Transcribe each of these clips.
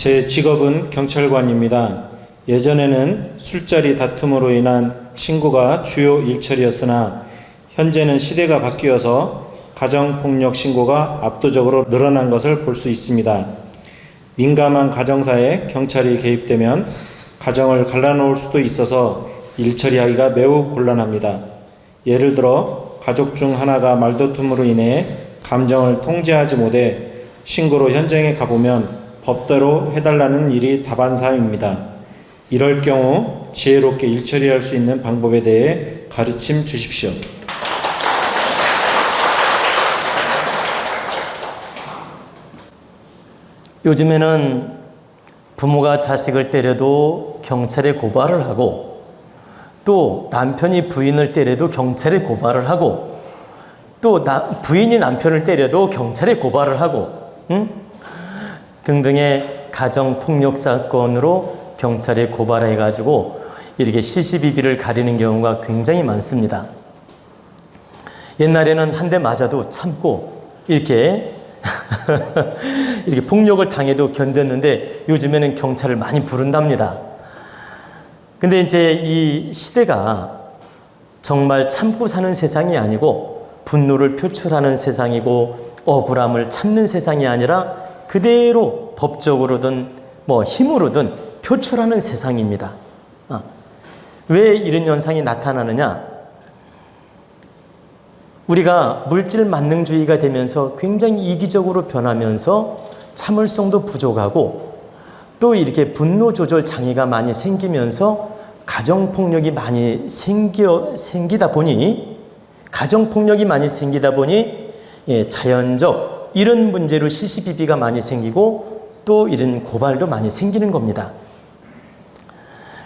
제 직업은 경찰관입니다. 예전에는 술자리 다툼으로 인한 신고가 주요 일처리였으나 현재는 시대가 바뀌어서 가정폭력 신고가 압도적으로 늘어난 것을 볼 수 있습니다. 민감한 가정사에 경찰이 개입되면 가정을 갈라놓을 수도 있어서 일처리하기가 매우 곤란합니다. 예를 들어 가족 중 하나가 말다툼으로 인해 감정을 통제하지 못해 신고로 현장에 가보면 법대로 해달라는 일이 다반사입니다. 이럴 경우 지혜롭게 일처리할 수 있는 방법에 대해 가르침 주십시오. 요즘에는 부모가 자식을 때려도 경찰에 고발을 하고, 또 남편이 부인을 때려도 경찰에 고발을 하고, 또 부인이 남편을 때려도 경찰에 고발을 하고, 등등의 가정폭력 사건으로 경찰에 고발해가지고 이렇게 시시비비를 가리는 경우가 굉장히 많습니다. 옛날에는 한 대 맞아도 참고 이렇게 이렇게 폭력을 당해도 견뎠는데 요즘에는 경찰을 많이 부른답니다. 근데 이제 이 시대가 정말 참고 사는 세상이 아니고 분노를 표출하는 세상이고 억울함을 참는 세상이 아니라 그대로 법적으로든 힘으로든 표출하는 세상입니다. 왜 이런 현상이 나타나느냐? 우리가 물질 만능주의가 되면서 굉장히 이기적으로 변하면서 참을성도 부족하고 또 이렇게 분노 조절 장애가 많이 생기면서 가정폭력이 많이 생기다 보니 자연적 이런 문제로 시시비비가 많이 생기고 또 이런 고발도 많이 생기는 겁니다.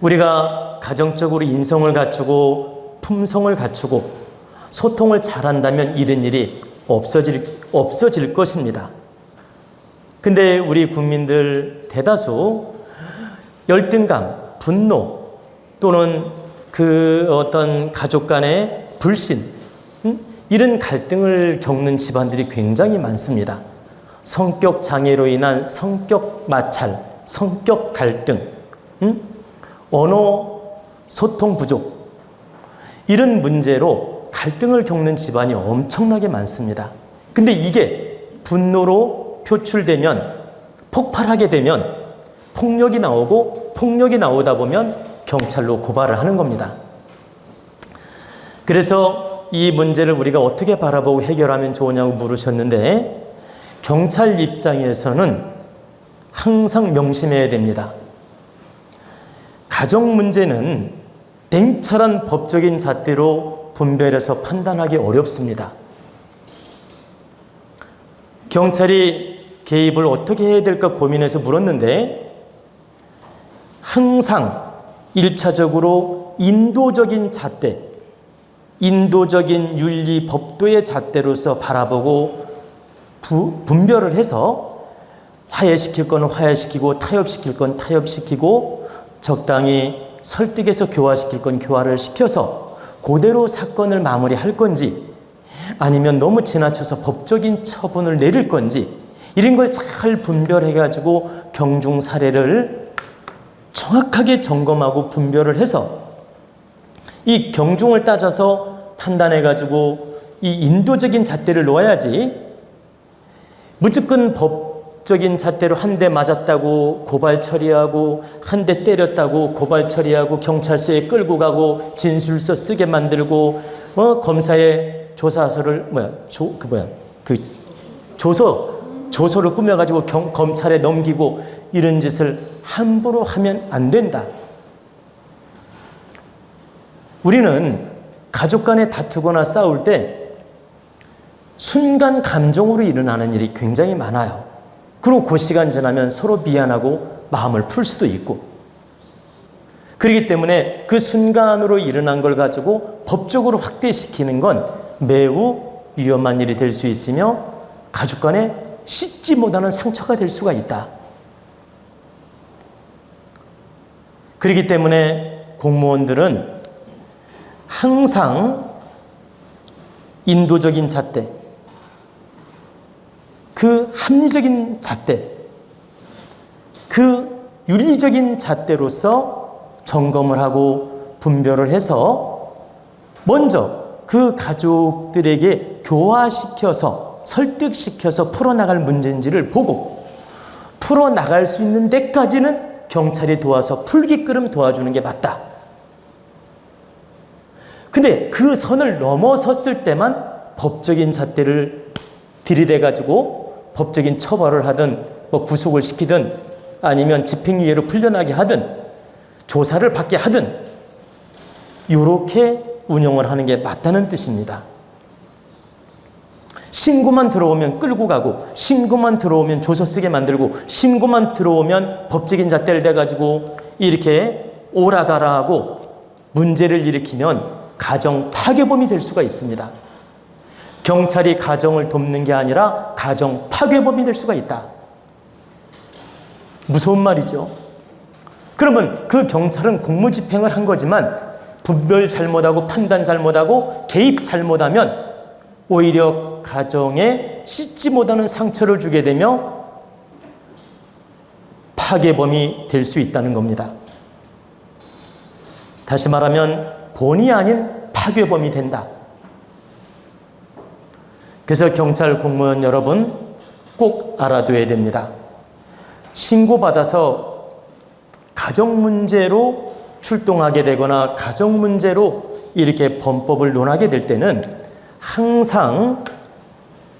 우리가 가정적으로 인성을 갖추고 품성을 갖추고 소통을 잘한다면 이런 일이 없어질 것입니다. 근데 우리 국민들 대다수 열등감, 분노 또는 그 어떤 가족 간의 불신, 이런 갈등을 겪는 집안들이 굉장히 많습니다. 성격 장애로 인한 성격 마찰, 성격 갈등, 언어 소통 부족, 이런 문제로 갈등을 겪는 집안이 엄청나게 많습니다. 근데 이게 분노로 표출되면, 폭발하게 되면 폭력이 나오고, 폭력이 나오다 보면 경찰로 고발을 하는 겁니다. 그래서 이 문제를 우리가 어떻게 바라보고 해결하면 좋으냐고 물으셨는데, 경찰 입장에서는 항상 명심해야 됩니다. 가정 문제는 냉철한 법적인 잣대로 분별해서 판단하기 어렵습니다. 경찰이 개입을 어떻게 해야 될까 고민해서 물었는데, 항상 1차적으로 인도적인 잣대, 인도적인 윤리 법도의 잣대로서 바라보고 분별을 해서 화해시킬 건 화해시키고 타협시킬 건 타협시키고 적당히 설득해서 교화시킬 건 교화를 시켜서 그대로 사건을 마무리할 건지 아니면 너무 지나쳐서 법적인 처분을 내릴 건지 이런 걸 잘 분별해가지고 경중 사례를 정확하게 점검하고 분별을 해서 이 경중을 따져서 판단해가지고 이 인도적인 잣대를 놓아야지 무조건 법적인 잣대로 한 대 맞았다고 고발 처리하고 한 대 때렸다고 고발 처리하고 경찰서에 끌고 가고 진술서 쓰게 만들고 검사의 조사서를 조서를 꾸며가지고 검찰에 넘기고 이런 짓을 함부로 하면 안 된다. 우리는 가족 간에 다투거나 싸울 때 순간 감정으로 일어나는 일이 굉장히 많아요. 그리고 그 시간 지나면 서로 미안하고 마음을 풀 수도 있고, 그렇기 때문에 그 순간으로 일어난 걸 가지고 법적으로 확대시키는 건 매우 위험한 일이 될 수 있으며 가족 간에 씻지 못하는 상처가 될 수가 있다. 그렇기 때문에 공무원들은 항상 인도적인 잣대, 그 합리적인 잣대, 그 윤리적인 잣대로서 점검을 하고 분별을 해서 먼저 그 가족들에게 교화시켜서 설득시켜서 풀어나갈 문제인지를 보고 풀어나갈 수 있는 데까지는 경찰이 도와서 풀기끔 도와주는 게 맞다. 근데 그 선을 넘어섰을 때만 법적인 잣대를 들이대가지고 법적인 처벌을 하든 뭐 구속을 시키든 아니면 집행유예로 풀려나게 하든 조사를 받게 하든 이렇게 운영을 하는 게 맞다는 뜻입니다. 신고만 들어오면 끌고 가고 신고만 들어오면 조서 쓰게 만들고 신고만 들어오면 법적인 잣대를 대가지고 이렇게 오라가라 하고 문제를 일으키면 가정 파괴범이 될 수가 있습니다. 경찰이 가정을 돕는 게 아니라 가정 파괴범이 될 수가 있다. 무서운 말이죠. 그러면 그 경찰은 공무집행을 한 거지만 분별 잘못하고 판단 잘못하고 개입 잘못하면 오히려 가정에 씻지 못하는 상처를 주게 되며 파괴범이 될 수 있다는 겁니다. 다시 말하면 본의 아닌 파괴범이 된다. 그래서 경찰 공무원 여러분 꼭 알아둬야 됩니다. 신고받아서 가정 문제로 출동하게 되거나 가정 문제로 이렇게 범법을 논하게 될 때는 항상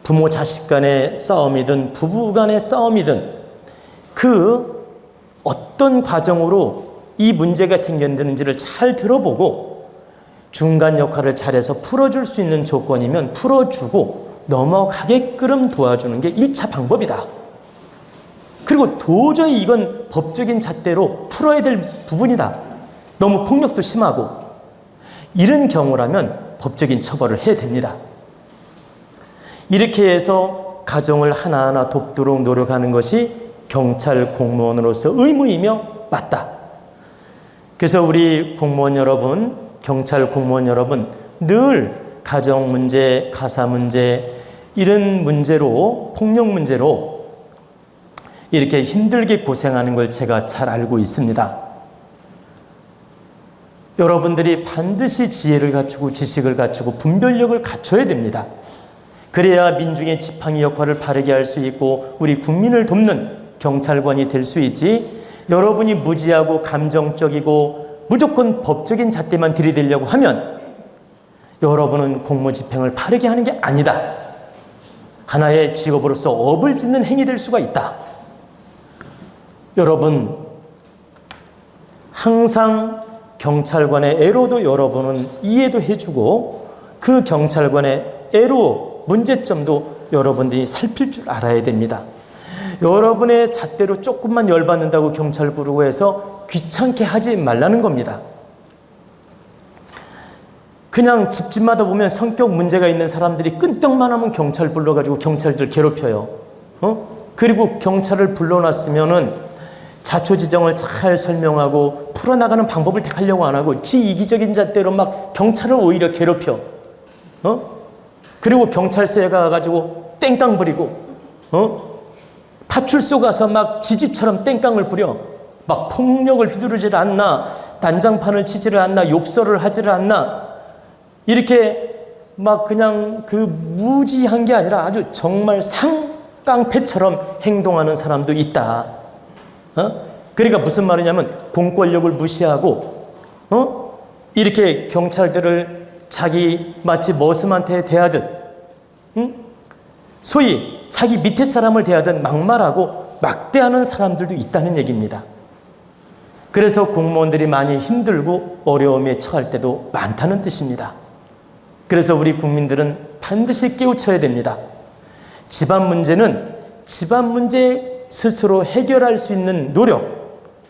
부모 자식 간의 싸움이든 부부 간의 싸움이든 그 어떤 과정으로 이 문제가 생겼는지를 잘 들어보고 중간 역할을 잘해서 풀어줄 수 있는 조건이면 풀어주고 넘어가게끔 도와주는 게 1차 방법이다. 그리고 도저히 이건 법적인 잣대로 풀어야 될 부분이다. 너무 폭력도 심하고 이런 경우라면 법적인 처벌을 해야 됩니다. 이렇게 해서 가정을 하나하나 돕도록 노력하는 것이 경찰 공무원으로서 의무이며 맞다. 그래서 우리 공무원 여러분, 경찰 공무원 여러분 늘 가정 문제, 가사 문제 이런 문제로 폭력 문제로 이렇게 힘들게 고생하는 걸 제가 잘 알고 있습니다. 여러분들이 반드시 지혜를 갖추고 지식을 갖추고 분별력을 갖춰야 됩니다. 그래야 민중의 지팡이 역할을 바르게 할 수 있고 우리 국민을 돕는 경찰관이 될 수 있지. 여러분이 무지하고 감정적이고 무조건 법적인 잣대만 들이대려고 하면 여러분은 공무집행을 바르게 하는 게 아니다. 하나의 직업으로서 업을 짓는 행위 될 수가 있다. 여러분 항상 경찰관의 애로도 여러분은 이해도 해주고 그 경찰관의 애로 문제점도 여러분들이 살필 줄 알아야 됩니다. 여러분의 잣대로 조금만 열받는다고 경찰 부르고 해서 귀찮게 하지 말라는 겁니다. 그냥 집집마다 보면 성격 문제가 있는 사람들이 끈떡만 하면 경찰 불러가지고 경찰들 괴롭혀요. 그리고 경찰을 불러놨으면은 자초지정을 잘 설명하고 풀어나가는 방법을 택하려고 안 하고 지 이기적인 잣대로 막 경찰을 오히려 괴롭혀. 그리고 경찰서에 가가지고 땡깡 부리고 파출소 가서 막 지집처럼 땡깡을 부려. 막 폭력을 휘두르질 않나 난장판을 치지를 않나 욕설을 하지를 않나 이렇게 막 그냥 그 무지한 게 아니라 아주 정말 상깡패처럼 행동하는 사람도 있다. 그러니까 무슨 말이냐면 공권력을 무시하고 이렇게 경찰들을 자기 마치 머슴한테 대하듯 소위 자기 밑에 사람을 대하듯 막말하고 막대하는 사람들도 있다는 얘기입니다. 그래서 공무원들이 많이 힘들고 어려움에 처할 때도 많다는 뜻입니다. 그래서 우리 국민들은 반드시 깨우쳐야 됩니다. 집안 문제는 집안 문제 스스로 해결할 수 있는 노력,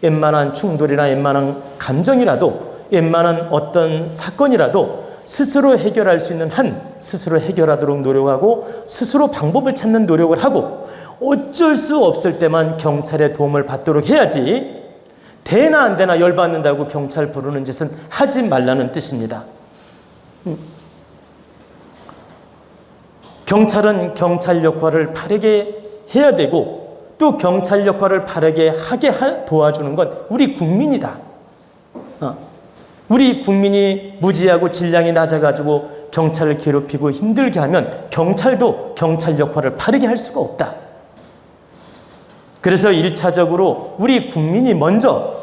웬만한 충돌이나 웬만한 감정이라도 웬만한 어떤 사건이라도 스스로 해결할 수 있는 한 스스로 해결하도록 노력하고 스스로 방법을 찾는 노력을 하고 어쩔 수 없을 때만 경찰의 도움을 받도록 해야지 되나 안 되나 열받는다고 경찰 부르는 짓은 하지 말라는 뜻입니다. 경찰은 경찰 역할을 바르게 해야 되고 또 경찰 역할을 바르게 하게 도와주는 건 우리 국민이다. 우리 국민이 무지하고 질량이 낮아가지고 경찰을 괴롭히고 힘들게 하면 경찰도 경찰 역할을 바르게 할 수가 없다. 그래서 1차적으로 우리 국민이 먼저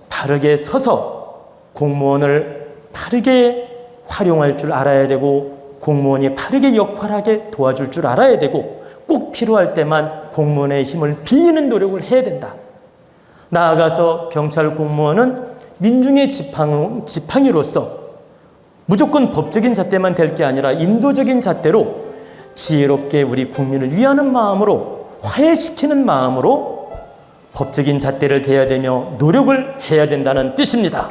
바르게 서서 공무원을 바르게 활용할 줄 알아야 되고, 공무원이 바르게 역할하게 도와줄 줄 알아야 되고, 꼭 필요할 때만 공무원의 힘을 빌리는 노력을 해야 된다. 나아가서 경찰 공무원은 민중의 지팡이로서 무조건 법적인 잣대만 될 게 아니라 인도적인 잣대로 지혜롭게 우리 국민을 위하는 마음으로, 화해시키는 마음으로 법적인 잣대를 대야 되며 노력을 해야 된다는 뜻입니다.